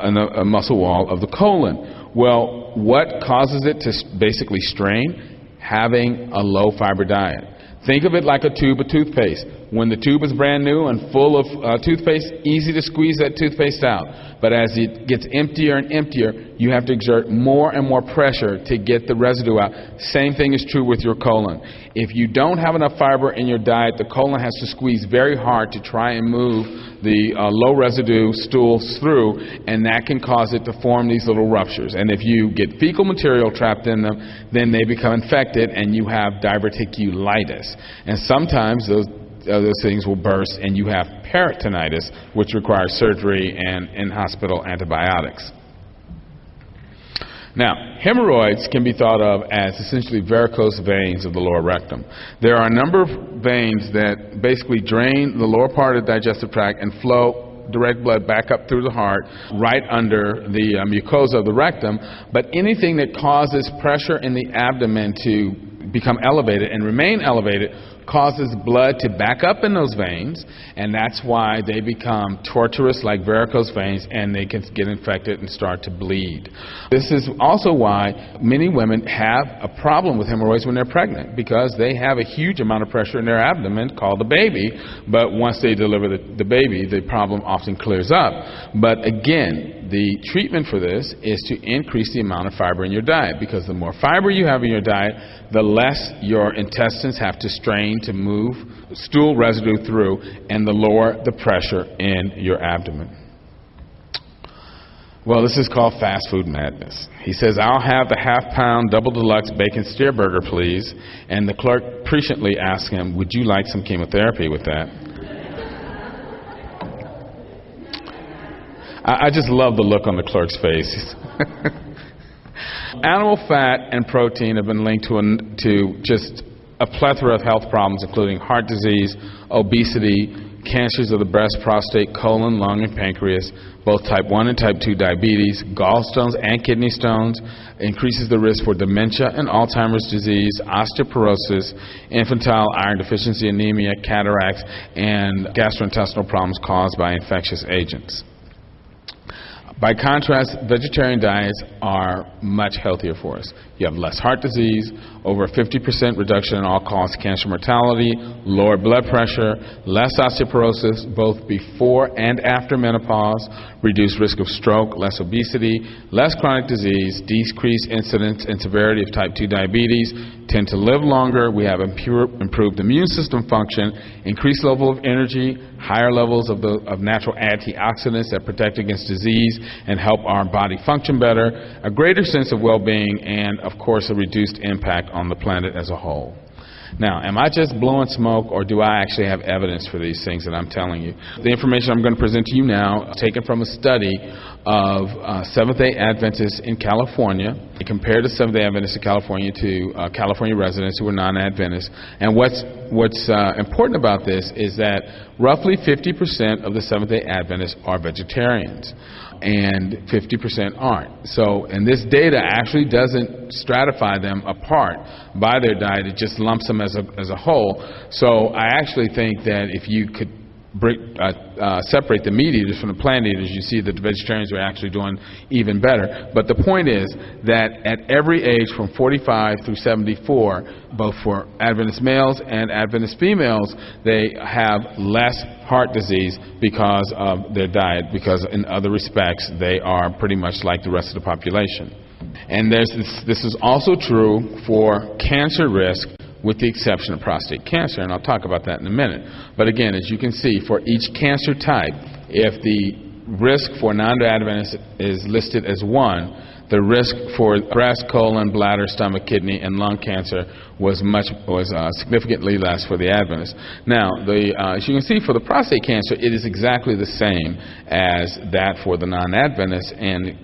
in the muscle wall of the colon. Well, what causes it to basically strain? Having a low-fiber diet. Think of it like a tube of toothpaste. When the tube is brand new and full of toothpaste, easy to squeeze that toothpaste out. But as it gets emptier and emptier, you have to exert more and more pressure to get the residue out. Same thing is true with your colon. If you don't have enough fiber in your diet, the colon has to squeeze very hard to try and move the low residue stools through, and that can cause it to form these little ruptures. And if you get fecal material trapped in them, then they become infected and you have diverticulitis. And sometimes those things will burst and you have peritonitis, which requires surgery and in-hospital antibiotics. Now, hemorrhoids can be thought of as essentially varicose veins of the lower rectum. There are a number of veins that basically drain the lower part of the digestive tract and flow direct blood back up through the heart, right under the mucosa of the rectum. But anything that causes pressure in the abdomen to become elevated and remain elevated causes blood to back up in those veins, and that's why they become tortuous like varicose veins, and they can get infected and start to bleed. This is also why many women have a problem with hemorrhoids when they're pregnant, because they have a huge amount of pressure in their abdomen called the baby, but once they deliver the baby, the problem often clears up. But again, the treatment for this is to increase the amount of fiber in your diet, because the more fiber you have in your diet, the less your intestines have to strain to move stool residue through, and the lower the pressure in your abdomen. Well, this is called fast food madness. He says, "I'll have the half-pound double deluxe bacon steer burger, please." And the clerk presciently asks him, "Would you like some chemotherapy with that?" I just love the look on the clerk's face. Animal fat and protein have been linked to just a plethora of health problems, including heart disease, obesity, cancers of the breast, prostate, colon, lung, and pancreas, both type 1 and type 2 diabetes, gallstones and kidney stones, increases the risk for dementia and Alzheimer's disease, osteoporosis, infantile iron deficiency anemia, cataracts, and gastrointestinal problems caused by infectious agents. By contrast, vegetarian diets are much healthier for us. You have less heart disease, over a 50% reduction in all-cause cancer mortality, lower blood pressure, less osteoporosis both before and after menopause, reduced risk of stroke, less obesity, less chronic disease, decreased incidence and severity of type 2 diabetes, tend to live longer. We have improved immune system function, increased level of energy, higher levels of natural antioxidants that protect against disease and help our body function better, a greater sense of well-being, and of course a reduced impact on the planet as a whole. Now, am I just blowing smoke, or do I actually have evidence for these things that I'm telling you? The information I'm going to present to you now is taken from a study of Seventh-day Adventists in California. They compared the Seventh-day Adventists in California to California residents who were non-Adventists. And what's important about this is that roughly 50% of the Seventh-day Adventists are vegetarians, and 50% aren't. So, and this data actually doesn't stratify them apart by their diet. It just lumps them as a whole. So I actually think that if you could separate the meat eaters from the plant eaters, you see that the vegetarians are actually doing even better. But the point is that at every age from 45 through 74, both for Adventist males and Adventist females, they have less heart disease because of their diet, because in other respects they are pretty much like the rest of the population. And this is also true for cancer risk, with the exception of prostate cancer, and I'll talk about that in a minute. But again, as you can see, for each cancer type, if the risk for non-Adventists is listed as 1, the risk for breast, colon, bladder, stomach, kidney, and lung cancer was significantly less for the Adventists. Now, as you can see, for the prostate cancer, it is exactly the same as that for the non-Adventists. And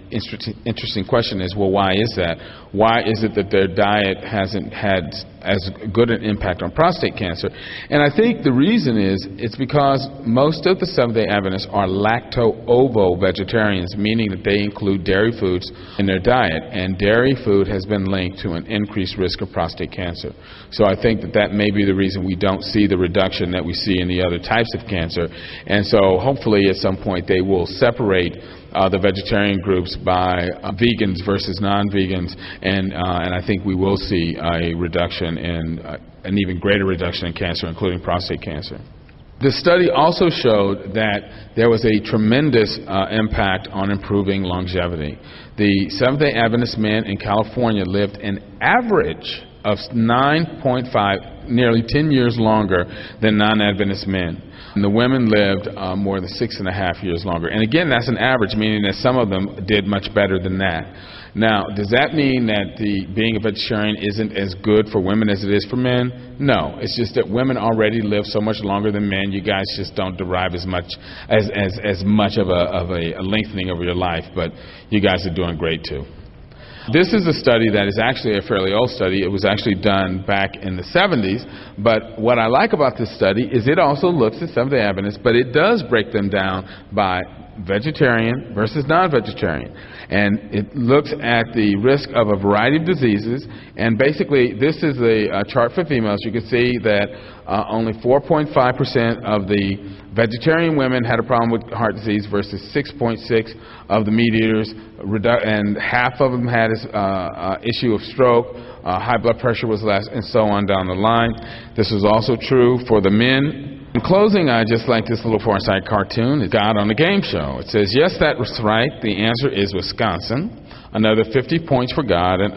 interesting question is, well, why is that? Why is it that their diet hasn't had as good an impact on prostate cancer? And I think the reason is it's because most of the Seventh-day Adventists are lacto-ovo vegetarians, meaning that they include dairy foods in their diet, and dairy food has been linked to an increased risk of prostate cancer. So I think that may be the reason we don't see the reduction that we see in the other types of cancer. And so hopefully at some point they will separate the vegetarian groups by vegans versus non-vegans, and I think we will see a reduction in an even greater reduction in cancer, including prostate cancer. The study also showed that there was a tremendous impact on improving longevity. The Seventh-day Adventist men in California lived an average of 9.5, nearly 10 years longer than non-Adventist men. And the women lived more than 6.5 years longer. And again, that's an average, meaning that some of them did much better than that. Now, does that mean that being a vegetarian isn't as good for women as it is for men? No. It's just that women already live so much longer than men. You guys just don't derive as much of a lengthening of your life, but you guys are doing great too. This is a study that is actually a fairly old study. It was actually done back in the 70s, but what I like about this study is it also looks at Seventh-day Adventists, but it does break them down by vegetarian versus non-vegetarian. And it looks at the risk of a variety of diseases, and basically this is a chart for females. You can see that only 4.5% of the vegetarian women had a problem with heart disease versus 6.6% of the meat eaters, and half of them had an issue of stroke, high blood pressure was less, and so on down the line. This was also true for the men. In closing, I just like this little Far Side cartoon. It's God on the Game Show. It says, yes, that was right. The answer is Wisconsin. Another 50 points for God, and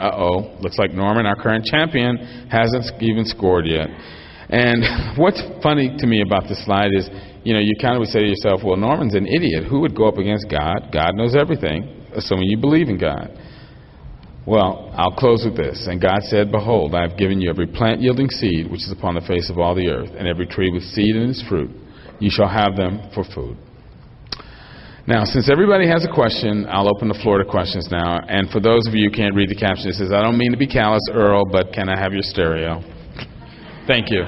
looks like Norman, our current champion, hasn't even scored yet. And what's funny to me about this slide is, you kind of would say to yourself, well, Norman's an idiot. Who would go up against God? God knows everything, assuming you believe in God. Well, I'll close with this. And God said, behold, I have given you every plant yielding seed which is upon the face of all the earth, and every tree with seed in its fruit. You shall have them for food. Now, since everybody has a question, I'll open the floor to questions now. And for those of you who can't read the caption, it says, I don't mean to be callous, Earl, but can I have your stereo? Thank you.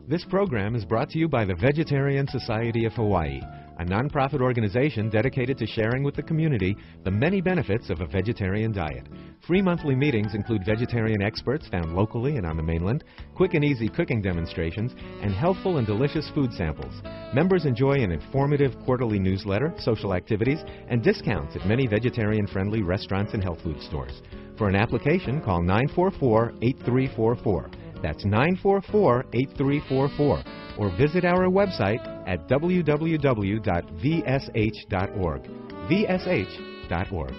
This program is brought to you by the Vegetarian Society of Hawaii, a nonprofit organization dedicated to sharing with the community the many benefits of a vegetarian diet. Free monthly meetings include vegetarian experts found locally and on the mainland, quick and easy cooking demonstrations, and healthful and delicious food samples. Members enjoy an informative quarterly newsletter, social activities, and discounts at many vegetarian-friendly restaurants and health food stores. For an application, call 944-8344. That's 944-8344, or visit our website at www.vsh.org. vsh.org.